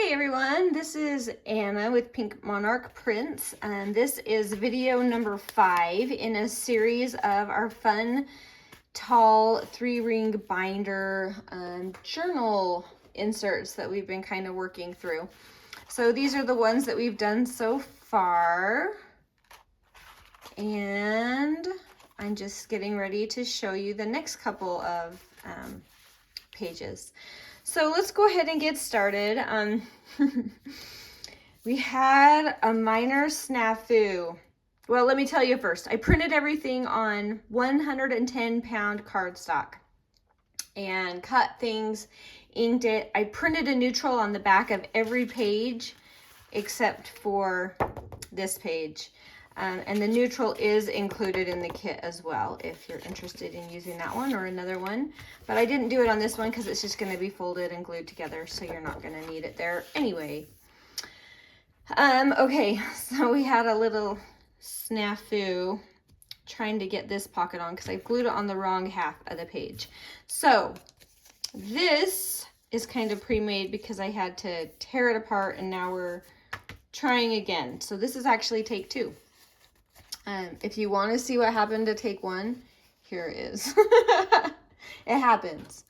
Hey everyone, this is Anna with Pink Monarch Prints, and this is video number 5 in a series of our fun, tall 3-ring binder journal inserts that we've been kind of working through. So these are the ones that we've done so far, and I'm just getting ready to show you the next couple of pages. So let's go ahead and get started. We had a minor snafu. Well, let me tell you first. I printed everything on 110-pound cardstock and cut things, inked it. I printed a neutral on the back of every page except for this page. And the neutral is included in the kit as well if you're interested in using that one or another one. But I didn't do it on this one because it's just going to be folded and glued together, so you're not going to need it there anyway. Okay, so we had a little snafu trying to get this pocket on because I glued it on the wrong half of the page. So this is kind of pre-made because I had to tear it apart, and now we're trying again. So this is actually take 2. If you want to see what happened to take 1, here it is. It happens.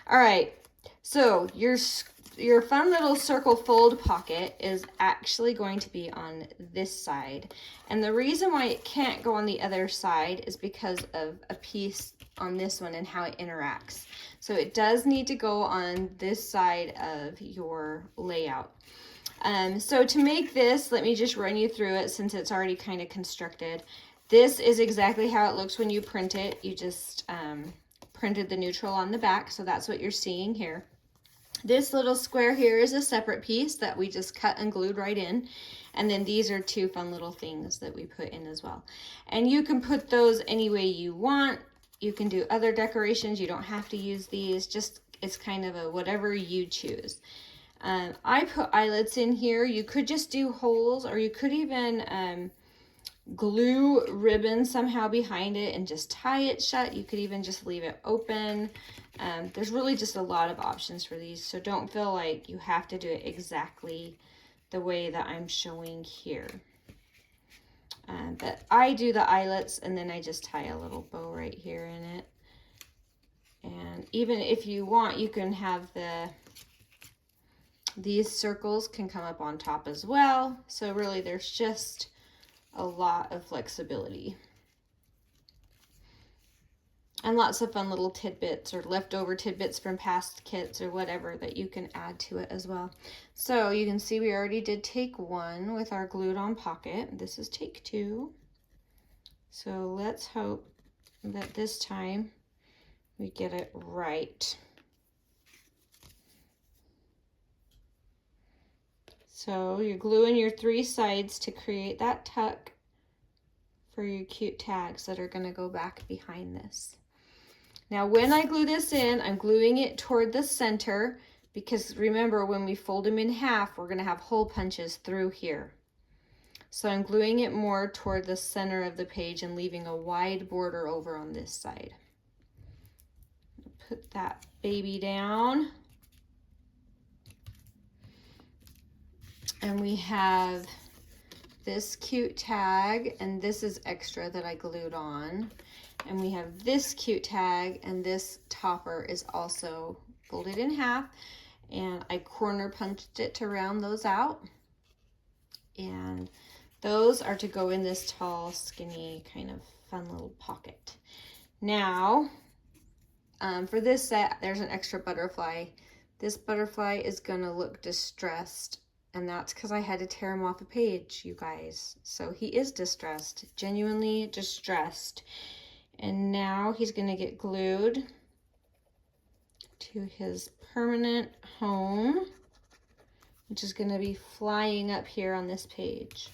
All right, so your fun little circle fold pocket is actually going to be on this side. And the reason why it can't go on the other side is because of a piece on this one and how it interacts. So it does need to go on this side of your layout. So to make this, let me just run you through it since it's already kind of constructed. This is exactly how it looks when you print it. You just printed the neutral on the back, so that's what you're seeing here. This little square here is a separate piece that we just cut and glued right in. And then these are 2 fun little things that we put in as well. And you can put those any way you want. You can do other decorations. You don't have to use these. Just, it's kind of a whatever you choose. I put eyelets in here. You could just do holes, or you could even glue ribbon somehow behind it and just tie it shut. You could even just leave it open. There's really just a lot of options for these, so don't feel like you have to do it exactly the way that I'm showing here. But I do the eyelets, and then I just tie a little bow right here in it. And even if you want, you can have these circles can come up on top as well. So really there's just a lot of flexibility. And lots of fun little tidbits or leftover tidbits from past kits or whatever that you can add to it as well. So you can see we already did take 1 with our glued on pocket. This is take 2. So let's hope that this time we get it right. So you're gluing your 3 sides to create that tuck for your cute tags that are going to go back behind this. Now when I glue this in, I'm gluing it toward the center because remember, when we fold them in half, we're going to have hole punches through here. So I'm gluing it more toward the center of the page and leaving a wide border over on this side. Put that baby down. And we have this cute tag, and this is extra that I glued on. And we have this cute tag, and this topper is also folded in half. And I corner punched it to round those out. And those are to go in this tall, skinny, kind of fun little pocket. Now, for this set, there's an extra butterfly. This butterfly is gonna look distressed. And that's because I had to tear him off a page, you guys. So he is distressed, genuinely distressed. And now he's going to get glued to his permanent home, which is going to be flying up here on this page.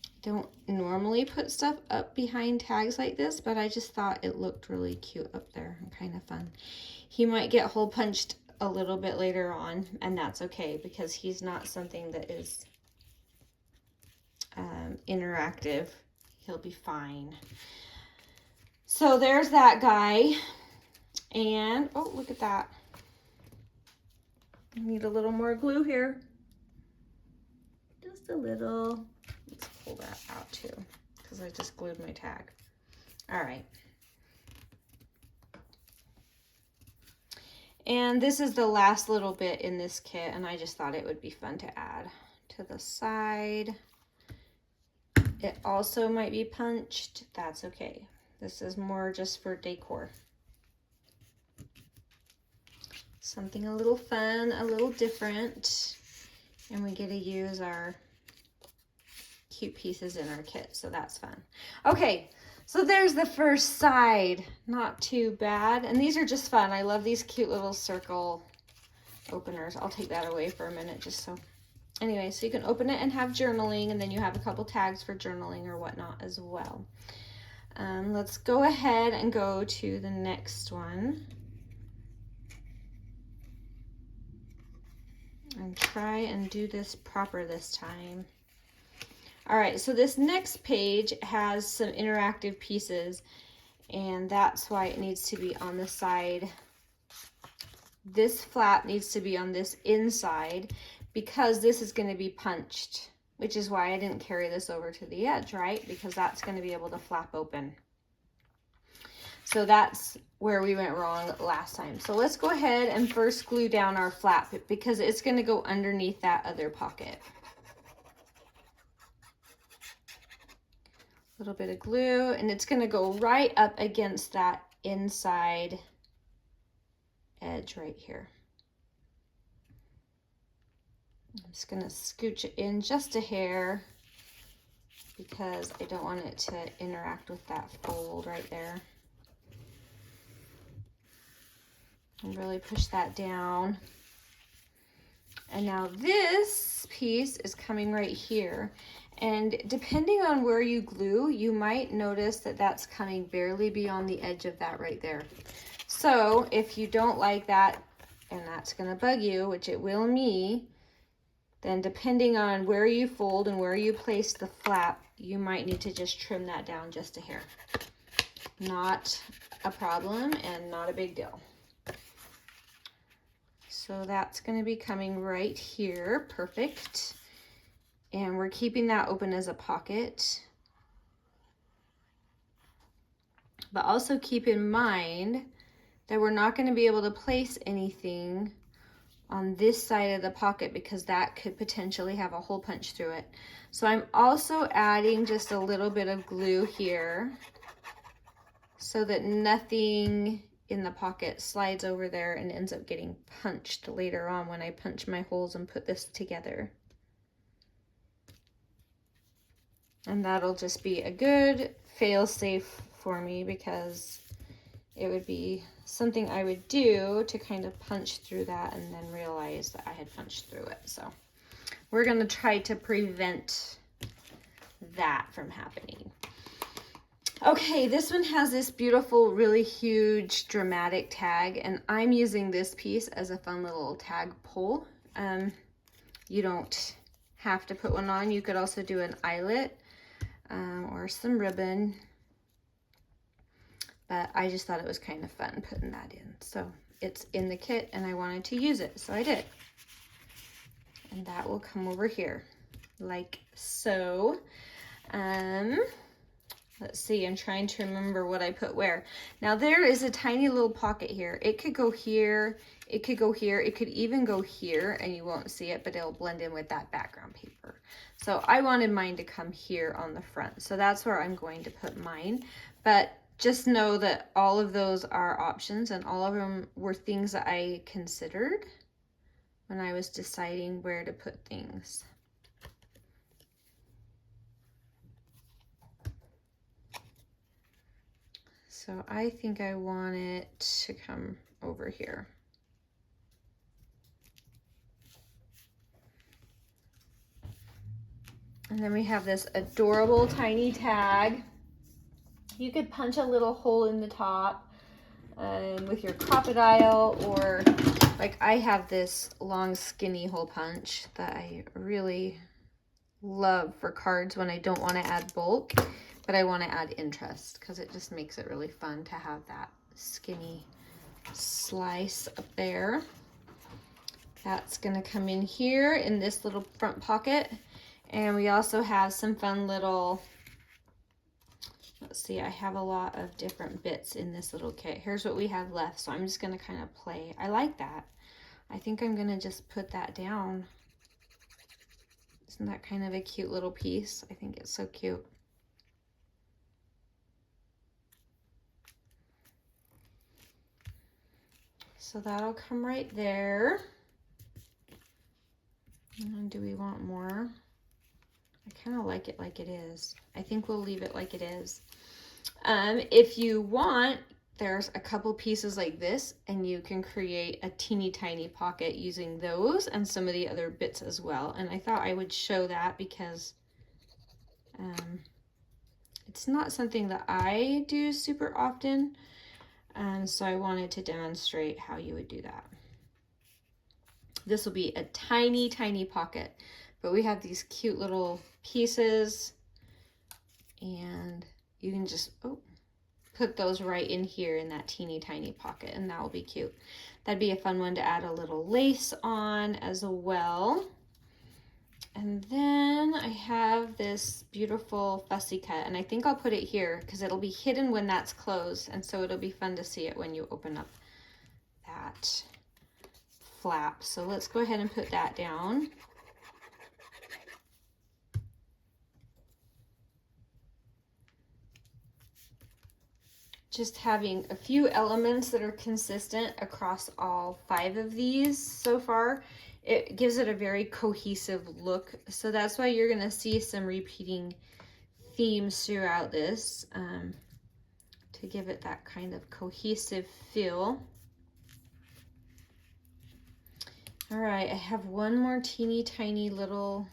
I don't normally put stuff up behind tags like this, but I just thought it looked really cute up there and kind of fun. He might get hole punched a little bit later on, and that's okay because he's not something that is interactive. He'll be fine. So there's that guy. And oh, look at that. I need a little more glue here. Just a little. Let's pull that out too, because I just glued my tag. All right. And this is the last little bit in this kit, and I just thought it would be fun to add to the side. It also might be punched. That's okay. This is more just for decor. Something a little fun, a little different, and we get to use our cute pieces in our kit, so that's fun. Okay, so there's the first side. Not too bad, and these are just fun. I love these cute little circle openers. I'll take that away for a minute just so. Anyway, so you can open it and have journaling, and then you have a couple tags for journaling or whatnot as well. Let's go ahead and go to the next one. And try and do this proper this time. All right, so this next page has some interactive pieces, and that's why it needs to be on the side. This flap needs to be on this inside because this is going to be punched, which is why I didn't carry this over to the edge, right? Because that's going to be able to flap open. So that's where we went wrong last time. So let's go ahead and first glue down our flap because it's going to go underneath that other pocket. A little bit of glue, and it's going to go right up against that inside edge right here. I'm just going to scooch it in just a hair because I don't want it to interact with that fold right there. And really push that down. And now this piece is coming right here. And depending on where you glue, you might notice that that's coming barely beyond the edge of that right there. So if you don't like that, and that's gonna bug you, which it will me, then depending on where you fold and where you place the flap, you might need to just trim that down just a hair. Not a problem and not a big deal. So that's going to be coming right here, perfect. And we're keeping that open as a pocket. But also keep in mind that we're not going to be able to place anything on this side of the pocket because that could potentially have a hole punched through it. So I'm also adding just a little bit of glue here so that nothing in the pocket slides over there and ends up getting punched later on when I punch my holes and put this together. And that'll just be a good fail-safe for me because it would be something I would do to kind of punch through that and then realize that I had punched through it. So we're going to try to prevent that from happening. Okay, this one has this beautiful, really huge, dramatic tag, and I'm using this piece as a fun little tag pull. You don't have to put one on. You could also do an eyelet or some ribbon, but I just thought it was kind of fun putting that in. So it's in the kit, and I wanted to use it, so I did. And that will come over here, like so. Let's see, I'm trying to remember what I put where. Now there is a tiny little pocket here. It could go here, it could go here, it could even go here, and you won't see it, but it'll blend in with that background paper. So I wanted mine to come here on the front. So that's where I'm going to put mine. But just know that all of those are options, and all of them were things that I considered when I was deciding where to put things. So I think I want it to come over here. And then we have this adorable tiny tag. You could punch a little hole in the top with your Crop-o-Dile, or like I have this long skinny hole punch that I really love for cards when I don't want to add bulk, but I want to add interest because it just makes it really fun to have that skinny slice up there. That's gonna come in here in this little front pocket. And we also have some fun little, let's see, I have a lot of different bits in this little kit. Here's what we have left, so I'm just gonna kind of play. I like that. I think I'm gonna just put that down. Isn't that kind of a cute little piece? I think it's so cute. So that'll come right there. And do we want more? I kind of like it is. I think we'll leave it like it is. If you want, there's a couple pieces like this, and you can create a teeny tiny pocket using those and some of the other bits as well. And I thought I would show that because it's not something that I do super often. So I wanted to demonstrate how you would do that. This will be a tiny, tiny pocket, but we have these cute little pieces, and you can just put those right in here in that teeny tiny pocket, and that will be cute. That'd be a fun one to add a little lace on as well. And then I have this beautiful fussy cut, and I think I'll put it here because it'll be hidden when that's closed, and so it'll be fun to see it when you open up that flap. So let's go ahead and put that down. Just having a few elements that are consistent across all 5 of these so far, it gives it a very cohesive look. So that's why you're gonna see some repeating themes throughout this to give it that kind of cohesive feel. All right, I have one more teeny tiny little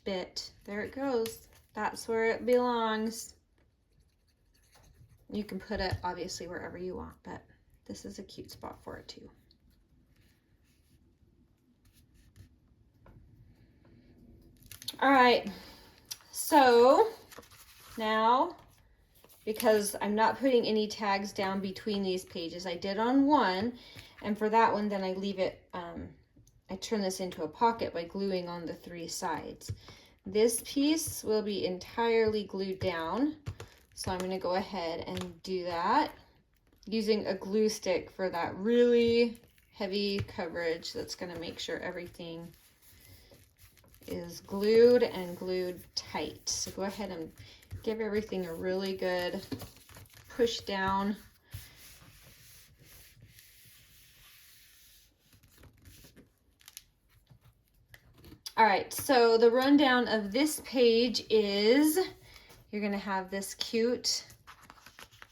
bit. There it goes. That's where it belongs. You can put it obviously wherever you want, but this is a cute spot for it too. All right, so now, because I'm not putting any tags down between these pages, I did on one, and for that one, then I leave it, I turn this into a pocket by gluing on the 3 sides. This piece will be entirely glued down, so I'm gonna go ahead and do that using a glue stick for that really heavy coverage that's gonna make sure everything is glued and glued tight. So go ahead and give everything a really good push down. All right, so the rundown of this page is you're gonna have this cute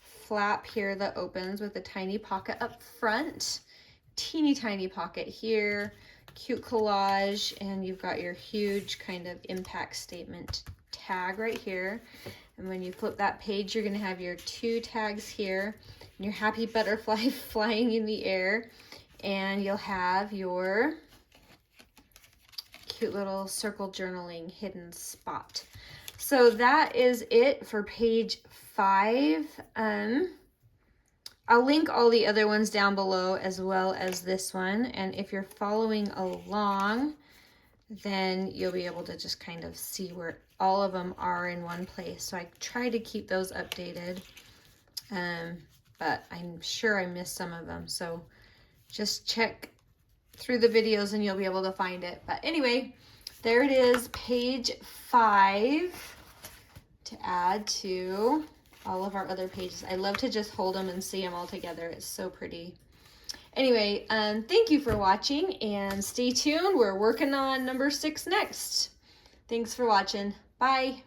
flap here that opens with a tiny pocket up front, teeny tiny pocket here, cute collage, and you've got your huge kind of impact statement tag right here. And when you flip that page, you're gonna have your 2 tags here and your happy butterfly flying in the air, and you'll have your cute little circle journaling hidden spot. So that is it for page 5. I'll link all the other ones down below as well as this one, and if you're following along, then you'll be able to just kind of see where all of them are in one place. So I try to keep those updated, but I'm sure I missed some of them, so just check through the videos and you'll be able to find it. But anyway, there it is, page 5 to add to all of our other pages. I love to just hold them and see them all together. It's so pretty. Anyway, thank you for watching, and stay tuned. We're working on number 6 next. Thanks for watching. Bye.